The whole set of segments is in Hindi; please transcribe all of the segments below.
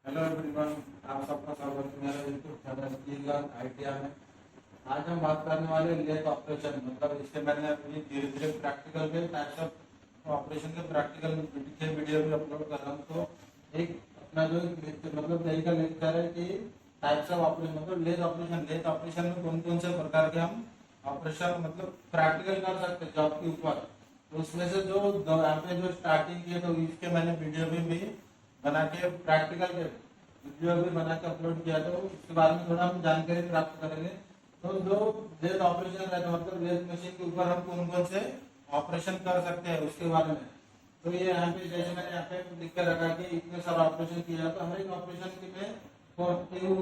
हेलो एवरीवन, आप सबका स्वागत है मेरा यूट्यूब चैनल स्किल आइडिया में। आज हम बात करने वाले लेथ ऑपरेशन, मतलब इससे मैंने अपनी धीरे धीरे प्रैक्टिकल में टाइप्स ऑफ ऑपरेशन के प्रैक्टिकल के वीडियो भी अपलोड कर रहा हूँ। तो एक अपना जो मतलब तरीका लेक्चर है कि टाइप्स ऑफ ऑपरेशन, मतलब लेथ ऑपरेशन में कौन कौन से प्रकार के हम ऑपरेशन मतलब प्रैक्टिकल कर सकते हैं जॉब के ऊपर। तो उसमें से जो यहाँ पे जो स्टार्टिंग की है तो इसके मैंने वीडियो भी बना के प्रैक्टिकल के वीडियो भी बना के अपलोड किया, तो उसके बारे में थोड़ा हम जानकारी प्राप्त करेंगे। तो जो लेथ ऑपरेशन रहता है, मतलब लेथ मशीन के ऊपर हम कौन कौन से ऑपरेशन कर सकते हैं उसके बारे में। तो ये यहाँ पे जैसे मैंने यहाँ पे लिख कर रखा कि इतने सारा ऑपरेशन किया जाता है। हर एक ऑपरेशन में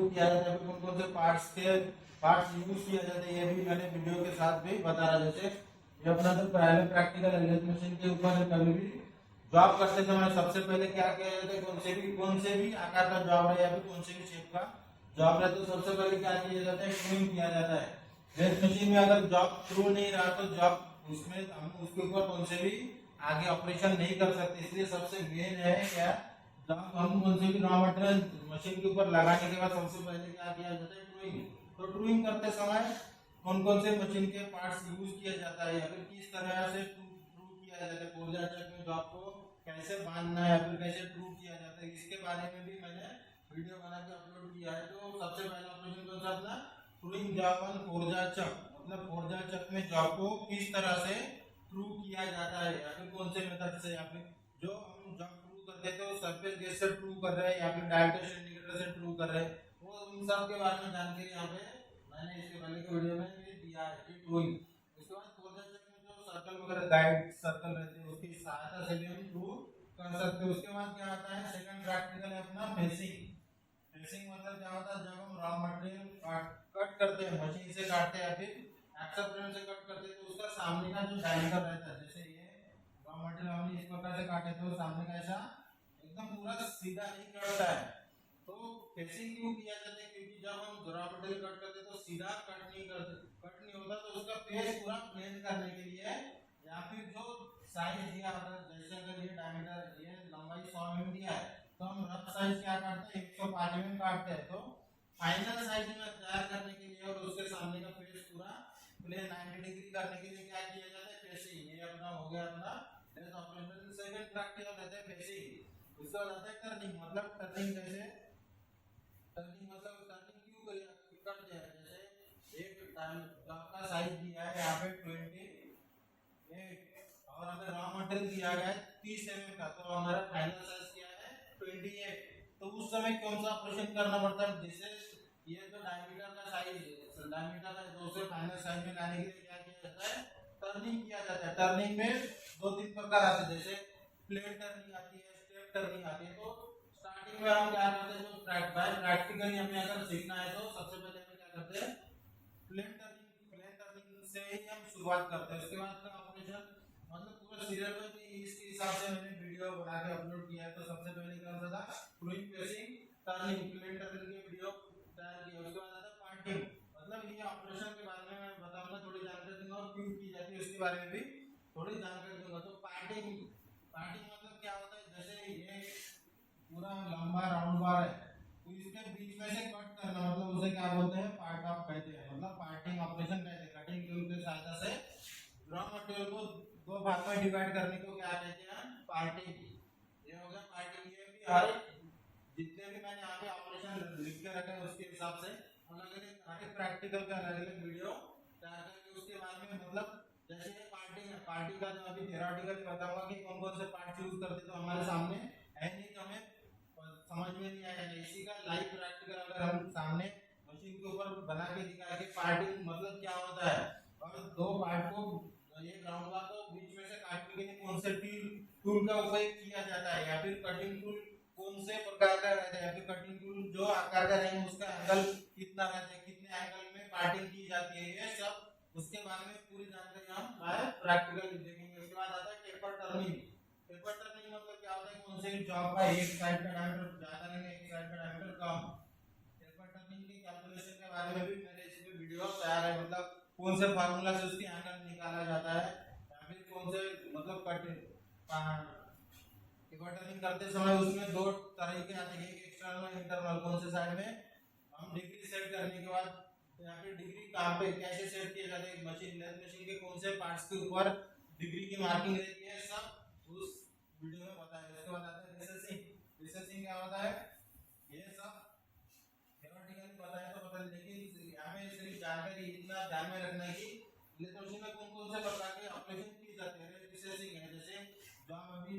किया जाता है, कौन कौन से पार्ट्स यूज किया जाता है, ये भी मैंने वीडियो के साथ भी बता रहा। जैसे ये अपना जो पहले प्रैक्टिकल लेथ मशीन के ऊपर कभी भी जॉब करते समय सबसे पहले क्या किया जाता है, कौन से भी आकार का जॉब है या फिर कौन से भी शेप का जॉब है, तो सबसे पहले क्या किया जाता है, ट्रूइंग किया जाता है। लेथ मशीन में अगर जॉब ट्रू नहीं रहा तो जॉब उसमें हम उसके ऊपर कौन से भी आगे ऑपरेशन नहीं कर सकते। इसलिए सबसे मेन है क्या, जब हम कौन से भी रॉ मटेरियल मशीन के ऊपर लगाने के बाद सबसे पहले क्या किया जाता है, ट्रूइंग। तो ट्रूइंग करते समय कौन कौन से मशीन के पार्ट्स यूज किया जाता है या फिर किस तरह से ट्रू किया जाता है, फोर्जा चक में जॉब को कैसे बांधना है या फिर कैसे ट्रू किया जाता है, इसके बारे में भी मैंने वीडियो बना के अपलोड किया है। तो सबसे पहला ऑपरेशन कौन सा अपना ट्रूइंग जॉब ऑन फोर्जा चक, मतलब फोर्जा चक में जॉब को किस तरह से ट्रू किया जाता है या फिर कौन से मेथड से, या फिर जो हम जॉब ट्रू करते हैं तो सरफेस गेज से ट्रू कर रहे हैं या फिर डायरेक्ट इंडिकेटर से ट्रू कर रहे हैं, वो उन सब के बारे में जानकारी यहाँ पे मैंने इसके पहले के वीडियो में भी दिया है कि ट्रूइंग। उसके बाद फोर्जा चक में जो सर्कल वगैरह गाइड सर्कल रहते हैं उसकी सहायता से भी हम ट्रू कर सकते हैं। उसके बाद क्या आता है, सेकंड प्रैक्टिकल है अपना फेसिंग। फेसिंग मतलब क्या होता है, जब हम रॉ मटेरियल कट करते हैं, मशीन से काटते हैं या फिर एक्सल फ्रेम से कट करते हैं, तो उसका सामने का जो डायमीटर रहता है, जैसे ये रॉ मटेरियल हमने इस प्रकार से काटे तो सामने का ऐसा एकदम पूरा सीधा नहीं कटता है। तो फेसिंग क्यों किया जाता है, क्योंकि जब हम रॉ मटेरियल कट करते हैं तो सीधा कट नहीं होता, तो उसका फेस पूरा ब्लेंड करने के लिए या फिर जो साइज दिया होता है, जैसे अगर ये डायमीटर ये लंबाई 100 mm दिया है तो हम रफ साइज क्या काटते हैं, 105 mm काटते हैं। तो फाइनल साइज में तैयार करने के लिए और उसके सामने का फेस पूरा प्लेन 90 डिग्री करने के लिए क्या किया जाता है, फेसिंग। ये अपना हो गया अपना लेथ ऑपरेशन। सेकंड प्रैक्टिकल रहता है फेसिंग। उसका रहता है टर्निंग, मतलब टर्निंग जैसे टर्निंग मतलब टर्निंग क्यों करते हैं, जैसे एक टाइम आपका साइज दिया है यहाँ पे 28 और हमें रॉ मटेरियल दिया गया है 30 mm का, तो हमारा फाइनल साइज क्या है 28। तो उस समय कौन सा ऑपरेशन करना पड़ता है, जैसे ये जो डायमीटर का साइज डायमीटर है तो उसे फाइनल साइज में लाने के लिए क्या किया जाता है, टर्निंग किया जाता है। टर्निंग में दो तीन प्रकार आते हैं, जैसे प्लेट टर्निंग आती है, स्टेप टर्निंग आती है। तो स्टार्टिंग में हम क्या करते हैं, जो प्रैक्टिकली हमें अगर सीखना है तो सबसे पहले हम क्या करते हैं, प्लेन टर्निंग से ही हम शुरुआत करते हैं। उसके बाद का ऑपरेशन मतलब पूरा सीरियल में भी इसके हिसाब से मैंने वीडियो बना के अपलोड किया है। तो सबसे पहले क्या होता था, फ्लूइंग प्रेसिंग टर्निंग प्लेन टर्निंग के वीडियो तैयार किया। उसके बाद आता पार्टिंग, मतलब ये ऑपरेशन के बारे में मैं बताऊंगा, थोड़ी जानकारी दूंगा और क्यों की जाती है उसके बारे में भी थोड़ी जानकारी दूंगा। तो पार्टिंग पार्टिंग मतलब क्या होता है, जैसे ये पूरा लंबा राउंड बार है तो इसके बीच में से कट करना, मतलब उसे क्या बोलते हैं, पार्ट ऑफ कहते हैं, मतलब पार्टिंग ऑपरेशन कहते हैं। कटिंग टूल की सहायता से रॉ मटेरियल को दो भाग में डिवाइड करने को क्या कहते हैं, पार्टिंग। ये हो गया पार्टिंग। ये भी हर जितने भी मैंने यहाँ पे ऑपरेशन लिख के रखे हैं उसके हिसाब से अलग अलग हर एक प्रैक्टिकल का अलग अलग वीडियो तैयार करके उसके बाद में, मतलब जैसे ये पार्टिंग है, पार्टिंग का जो अभी थियोरेटिकली बताऊंगा कि कौन कौन से पार्ट्स यूज करते तो हमारे सामने है नहीं, तो हमें समझ में नहीं आएगा। इसी का लाइव प्रैक्टिकल अगर हम सामने मशीन के ऊपर बना के दिखा के पार्टिंग मतलब क्या होता है, और दो पार्ट को ये ग्राउंड बार को बीच में से काटने के लिए कौन से टूल का उपयोग किया जाता है, या फिर कटिंग टूल कौन से प्रकार का रहता है, या फिर कटिंग टूल जो आकार का रहेगा उसका एंगल कितना रहता है, कितने एंगल में पार्टिंग की जाती है, ये सब उसके बारे में पूरी जानकारी हम प्रैक्टिकल देखेंगे। उसके बाद आता है टेपर टर्निंग। टेपर टर्निंग मतलब क्या होता है, कौन से जॉब का एक साइड का डायमीटर ज्यादा नहीं है, एक साइड का डायमीटर कम। टेपर टर्निंग की कैलकुलेशन के बारे में भी मेरे इस पे वीडियो तैयार है, मतलब कौन से फार्मूला से उसकी एंगल निकाला जाता है, या फिर कौन से मतलब कट एक बार टर्निंग करते समय उसमें दो तरीके आते हैं, एक एक्सटर्नल और इंटरनल। कौन से साइड में हम डिग्री सेट करने के बाद यहाँ पे डिग्री कहाँ पे कैसे सेट किया जाता है, मशीन लेथ मशीन के कौन से पार्ट्स के ऊपर डिग्री की मार्किंग रहती है, सब उस वीडियो में बताया। उसके बाद आता है रिसेसिंग। रिसेसिंग क्या होता है, ये सब थ्योरेटिकली बताया तो पता, लेकिन यहाँ पे सिर्फ जानकारी इतना ध्यान में रखना है कि लेथ मशीन में कौन कौन से प्रकार के ऑपरेशन किए जाते हैं। रिसेसिंग है जैसे जो हम अभी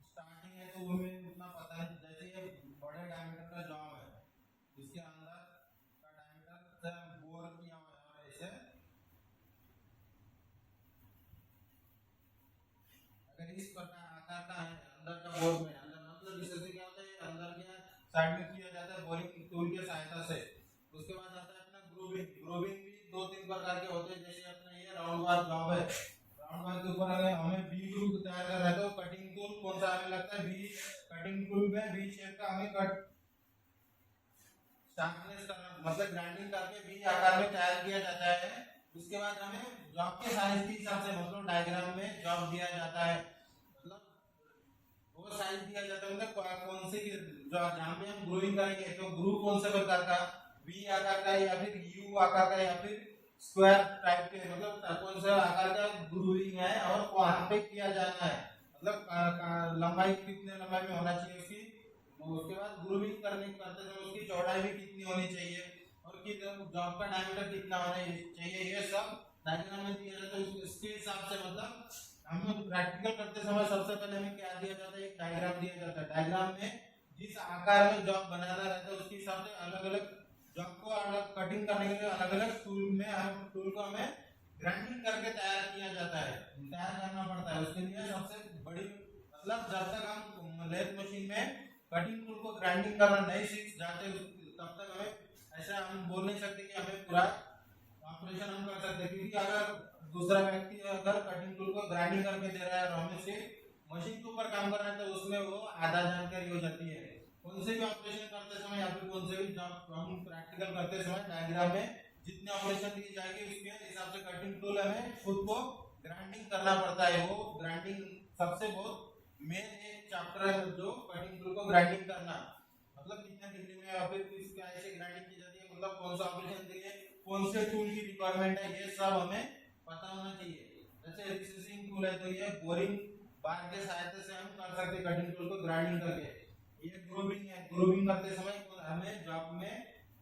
स्टार्टिंग है तो हमें उतना पता है, जैसे ये बड़े डायमीटर का जॉब है, इसके अंदर का डायमीटर बोर किया हुआ है, और ऐसे अगर इस प्रकार आकार का है अंदर का बोर में, अंदर मतलब रिसेसिंग क्या होता है, अंदर के साइड में किया जाता है बोरिंग टूल के सहायता से। उसके बाद आता है अपना ग्रूविंग। ग्रूविंग भी दो तीन प्रकार के होते हैं, जैसे अपना ये राउंड बार जॉब है, राउंड बार के ऊपर अगर हमें बी ग्रूव तैयार करना है तो कटिंग टूल कौन सा हमें लगता है, बी कटिंग टूल में बी शेप का हमें कट शार्पनेस करना, मतलब ग्राइंडिंग करके बी आकार में तैयार किया जाता है। उसके बाद हमें जॉब के साइज के हिसाब से, मतलब डायग्राम में जॉब दिया जाता है, मतलब वो साइज दिया जाता है, मतलब कौन से जहाँ पे हम ग्रूविंग करेंगे तो ग्रूव कौन से प्रकार का, वी आकार का या फिर यू आकार का या फिर स्क्वायर टाइप के, मतलब कौन सा आकार का ग्रूविंग है और कहाँ पे किया जाना है, मतलब लंबाई कितने लंबाई में होना चाहिए उसकी। उसके बाद ग्रूविंग करते समय उसकी चौड़ाई भी कितनी होनी चाहिए और जॉब का डायमीटर कितना होना चाहिए, ये सब डायग्राम में दिया जाता है। इसके हिसाब से मतलब हम प्रैक्टिकल करते समय सबसे पहले हमें क्या दिया जाता है, एक डायग्राम दिया जाता है। डायग्राम में जिस आकार में जॉब बनाना रहता है उसके हिसाब से अलग अलग जॉब को अलग कटिंग करने के लिए अलग अलग टूल में हम टूल को हमें ग्राइंडिंग करके तैयार किया जाता है, तैयार करना पड़ता है। उसके लिए सबसे बड़ी मतलब जब तक हम लेथ मशीन में कटिंग टूल को ग्राइंडिंग करना नहीं सीख जाते तब तक हमें ऐसा हम बोल नहीं सकते कि हमें पूरा ऑपरेशन हम कर सकते, क्योंकि अगर दूसरा व्यक्ति अगर कटिंग टूल को ग्राइंडिंग करके दे रहा है और हमें सिर्फ मशीन के ऊपर काम करना है तो उसमें वो आधा जानकारी हो जाती है। कौन से भी ऑपरेशन करते समय या फिर कौन से भी जॉब हम प्रैक्टिकल करते समय डायग्राम में जितने ऑपरेशन दी जाएगी उसके हिसाब से कटिंग टूल हमें खुद को ग्राइंडिंग करना पड़ता है। वो ग्राइंडिंग सबसे बहुत मेन एक चैप्टर है जो कटिंग टूल को ग्राइंडिंग करना, मतलब कितने डिग्री में या फिर किस कैसे ग्राइंडिंग की जाती है, मतलब कौन सा ऑपरेशन के लिए कौन से टूल की रिक्वायरमेंट है, ये सब हमें पता होना चाहिए। जैसे रिसेसिंग टूल है तो ये बोरिंग बार के सहायता से हम कर सकते हैं कटिंग टूल को ग्राइंडिंग करके। ये ग्रूविंग है, ग्रूविंग करते समय हमें जॉब में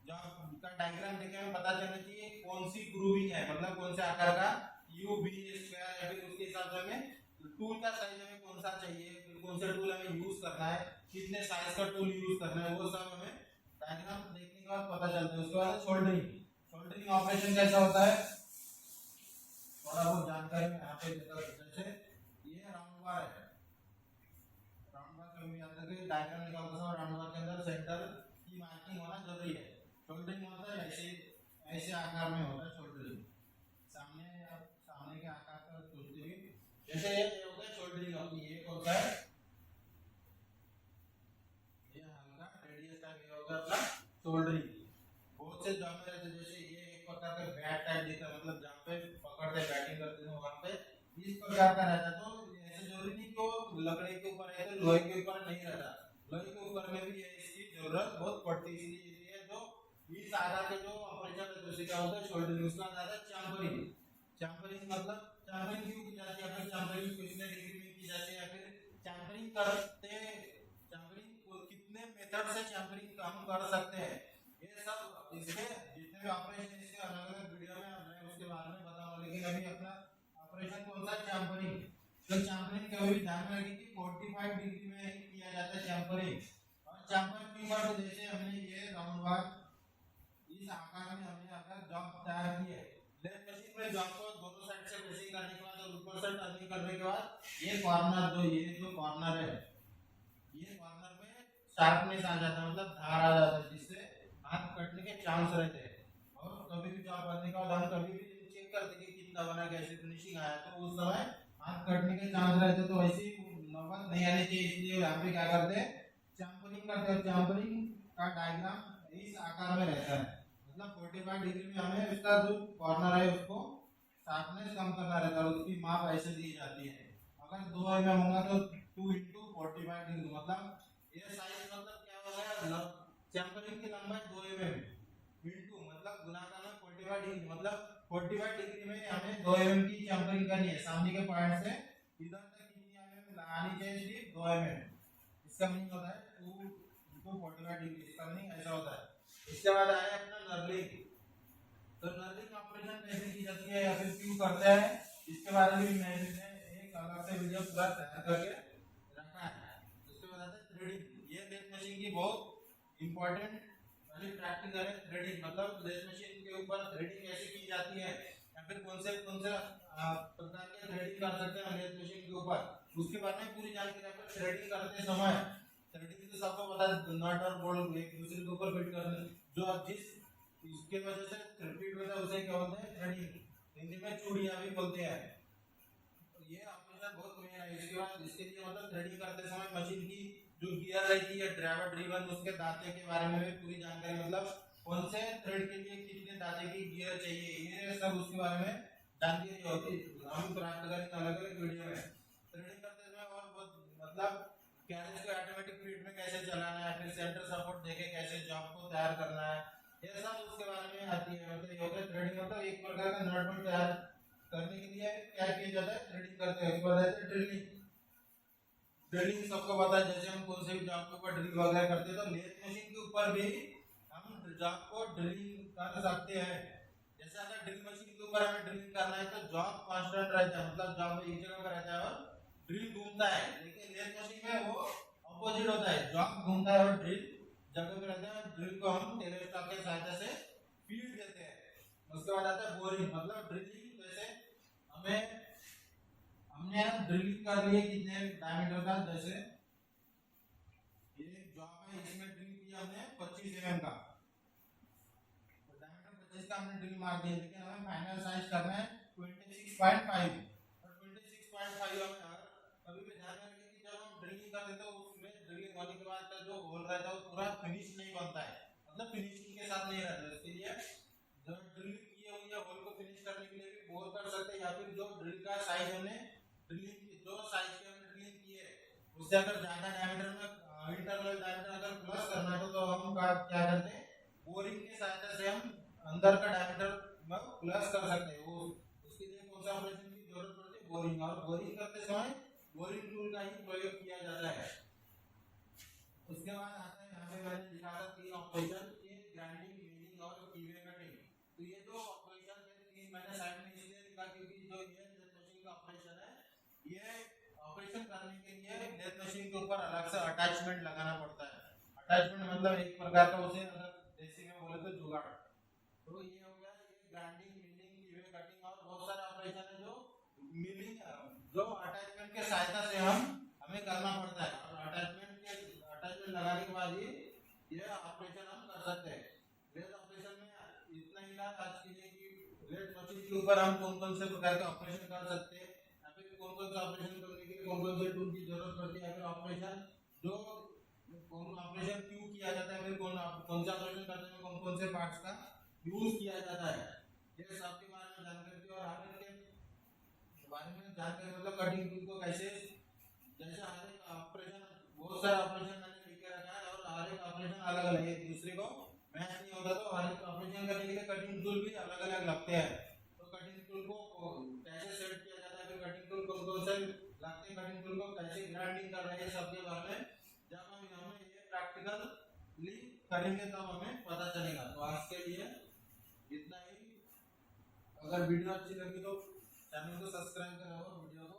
जॉब का डायग्राम देख के हमें पता चलना चाहिए कौन सी ग्रूविंग है, मतलब कौन से आकार का यू बी स्क्वायर या फिर उसके हिसाब से हमें टूल का साइज हमें कौन सा चाहिए, कौन सा टूल हमें यूज करना है, कितने साइज का टूल यूज करना है, वो सब हमें डायग्राम देखने के बाद पता चलता है। उसके बाद सोल्डरिंग। सोल्डरिंग ऑपरेशन कैसा होता है, थोड़ा बहुत जानकारी मैं यहाँ पे देता हूँ। जैसे ये राउंड बार है, राउंड बार कभी याद रखिए, डायग्राम निकालते समय राउंड बार के अंदर सेंटर की मार्किंग होना जरूरी है। सोल्डरिंग होता है ऐसे ऐसे आकार में होता है सोल्डरिंग, सामने के आकार का सोचते हुए, जैसे ये हो गया सोल्डरिंग अपनी, ये होता है ये हल्का रेडियस टाइप, ये होगा अपना सोल्डरिंग। बहुत से जॉब में रहते हैं, जैसे ये एक प्रकार का बैट टाइप दिखता है, मतलब जहाँ पे पकड़ते बैटिंग करते हैं वहां पे इस प्रकार का रहता है। तो ऐसे जरूरी नहीं कि वो लकड़ी के ऊपर है तो लोहे के ऊपर नहीं रहता, लोहे के ऊपर में भी इसकी जरूरत बहुत पड़ती है। इसलिए जो इस आधार के जो ऑपरेशन है तो क्या होता है शोल्डरिंग, उसका आता है चैम्फरिंग। चैम्फरिंग मतलब चैम्फरिंग क्यों की जाती है, या फिर चैम्फरिंग कितने डिग्री में की जाती है, या फिर चैम्फरिंग करते चैम्फरिंग कितने मेथड से चैम्फरिंग हम कर सकते हैं, ये सब इसके जितने भी ऑपरेशन इसके अलग अलग वीडियो में मैं उसके बारे में बताऊंगा। लेकिन अभी अपना ऑपरेशन कौन सा चैम्फरिंग, तो चैम्फरिंग कभी भी ध्यान में रखिए कि 45 डिग्री में ही किया जाता है चैम्फरिंग। और चैम्फर की बात, जैसे हमने ये राउंड बार इस आकार में हमने अगर जॉब तैयार की है, लेथ मशीन में जॉब को दोनों साइड से प्रेसिंग करने के बाद और ऊपर से टर्निंग करने के बाद ये कॉर्नर जो कॉर्नर है, ये कॉर्नर में शार्पनेस आ जाता है, मतलब धार आ जाता है, जिससे हाथ कटने के चांस रहते हैं। और कभी भी जॉब करने के बाद हम कभी भी चेक करते कि कितना बना, कैसे फिनिशिंग आया, तो उस समय हाथ कटने के चांस रहते, तो ऐसी नौबत नहीं आनी चाहिए। इसलिए यहाँ पे क्या करते हैं, चैम्फरिंग करते हैं। चैम्फरिंग का डायग्राम इस आकार में रहता है, मतलब 45 डिग्री में हमें इसका जो कॉर्नर है उसको शार्पनेस कम करना रहता है, उसकी माप ऐसे दी जाती है। अगर 2 mm होगा तो 2 into 45 डिग्री, मतलब ये साइज मतलब क्या हो गया, चैम्फरिंग की लंबाई 2 mm इंटू मतलब गुना करना 45 डिग्री, मतलब 45 डिग्री में हमें 2 mm की चैम्फरिंग करनी है। सामने के पॉइंट से इधर तक कितनी mm आनी चाहिए थी, 2 mm। इसका मीनिंग होता है 2 into 45 डिग्री, इसका मीनिंग ऐसा होता है। इसके बाद आया अपना नर्लिंग। तो नर्लिंग ऑपरेशन कैसे की जाती है या फिर क्यों करते हैं, इसके बारे में मैंने एक अलग से वीडियो पूरा तैयार करके रखा है। उसके बाद आता है थ्रेडिंग। ये लेथ मशीन की बहुत इंपॉर्टेंट वाली प्रैक्टिकल है। थ्रेडिंग मतलब लेथ मशीन के ऊपर थ्रेडिंग कैसे की जाती है या फिर कौन से प्रकार के थ्रेडिंग कर सकते हैं लेथ मशीन के ऊपर, उसके बारे में पूरी जानकारी आपको। थ्रेडिंग करते समय थ्रेडिंग तो सबको पता है, नट और बोल्ट एक दूसरे के ऊपर फिट करने, जो जिस इसके वजह से फिट होता है उसे क्या बोलते हैं, थ्रेडिंग। हिंदी में चूड़ियां भी बोलते हैं। तो ये ऑपरेशन बहुत मेन है। इसके बाद इसके लिए मतलब थ्रेडिंग करते समय मशीन की जो गियर रहती है ड्राइवर ड्रिवन, उसके दांते के बारे में भी पूरी जानकारी, मतलब कौन से थ्रेड के लिए कितने दांते की गियर चाहिए, ये सब उसके बारे में जानकारी होती है। हम प्राप्त करेंगे अलग अलग वीडियो में। थ्रेडिंग करते समय और बहुत मतलब कैरेज को ऑटोमेटिक फीड में कैसे चलाना है, फिर सेंटर सपोर्ट देके कैसे जॉब को तैयार करना है, ये सब उसके बारे में आती है। मतलब ये होता है थ्रेडिंग, मतलब एक प्रकार का नट बोल्ट तैयार करने के लिए क्या किया जाता है, थ्रेडिंग करते हैं। उसके बाद आती है ड्रिलिंग। ड्रिलिंग सबको पता है, जैसे हम कौन से भी जॉब के ऊपर ड्रिल वगैरह करते हैं तो लेथ मशीन के ऊपर भी हम जॉब को ड्रिलिंग कर सकते हैं। जैसे अगर ड्रिल मशीन के ऊपर हमें ड्रिलिंग करना है तो जॉब कांस्टेंट रहता है, मतलब जॉब एक जगह पर रहता है और ड्रिल घूमता है। लेकिन लेथ मशीन में वो अपोजिट होता है, जॉब घूमता है और ड्रिल जगह पे रहता है। ड्रिल को हम टेलीस्कोप की सहायता से फीड देते हैं। उसके बाद आता है बोरिंग, मतलब ड्रिलिंग। जैसे हमें हमने ड्रिलिंग कर लिए कितने डायमीटर का, जैसे ये जॉब है इसमें ड्रिल किया हमने 25 mm का, तो डायमीटर 25 का हमने ड्रिल मार दिया। लेकिन हमें फाइनल साइज करना है 26.5, और 26.5 हमें कभी भी ध्यान रखें कि जब हम ड्रिलिंग करते हैं तो उसमें ड्रिलिंग होने के बाद का जो होल रहता है वो पूरा फिनिश नहीं बनता है, मतलब फिनिशिंग के साथ नहीं रहता। इसके लिए जब ड्रिलिंग किए हुए होल को फिनिश करने के लिए भी बोर कर सकते हैं, या फिर जो ड्रिल का साइज हमने ड्रिलिंग जो साइज के हमने ड्रिलिंग किए उससे अगर ज्यादा डायमीटर में इंटरनल डायमीटर अगर प्लस करना है तो हम क्या करते हैं, बोरिंग की सहायता से हम अंदर का डायमीटर में प्लस कर सकते हैं। वो उसके लिए कौन सा ऑपरेशन की जरूरत पड़ती है, बोरिंग। और बोरिंग करते समय बोरिंग टूल का ही प्रयोग किया जाता है। उसके बाद आता है यहाँ पे मैंने लिखा था 3 ऑपरेशन, ग्राइंडिंग, मिलिंग और कीवे कटिंग। तो ये जो ऑपरेशन है 3 मैंने साइड में इसलिए लिखा क्योंकि जो ये लेथ मशीन का ऑपरेशन है, ये ऑपरेशन करने के लिए लेथ मशीन के ऊपर अलग से अटैचमेंट लगाना पड़ता है। अटैचमेंट मतलब एक प्रकार का उसे अगर देसी में बोले तो जुगाड़। तो ये हो गया ये ग्राइंडिंग, मिलिंग, कीवे कटिंग, और बहुत सारे ऑपरेशन है जो मिलिंग जो अटैचमेंट के सहायता से हमें करना पड़ता है। और अटैचमेंट लगाने के बाद ये ऑपरेशन हम कर सकते हैं। लेथ ऑपरेशन में इतना ही था आज के लिए कि लेथ मशीन के ऊपर हम कौन कौन से प्रकार के ऑपरेशन कर सकते हैं, या फिर कौन कौन सा ऑपरेशन करने के लिए कौन कौन से टूल की जरूरत पड़ती है, या फिर ऑपरेशन जो कौन ऑपरेशन क्यों किया जाता है, फिर कौन सा ऑपरेशन करने में कौन कौन से पार्ट्स का यूज किया जाता है, ये सब के बारे में जानकारी थी। और आगे के बारे में जानकारी मतलब कटिंग टूल को कैसे, जैसे हर एक ऑपरेशन बहुत सारे ऑपरेशन मैंने लिख के रखा है और हर एक ऑपरेशन अलग अलग है, एक दूसरे को मैच नहीं होता। तो हर एक ऑपरेशन करने के लिए कटिंग टूल भी अलग अलग लगते हैं। तो कटिंग टूल को कैसे सेट किया जाता है, फिर कटिंग टूल कौन कौन से लगते हैं, कटिंग टूल को कैसे ग्राइंडिंग कर रहे हैं, सबके बारे में जब हम ये प्रैक्टिकली करेंगे तब हमें पता चलेगा। तो आज के लिए इतना ही। अगर वीडियो अच्छी लगी तो चैनल को सब्सक्राइब करो, वीडियो को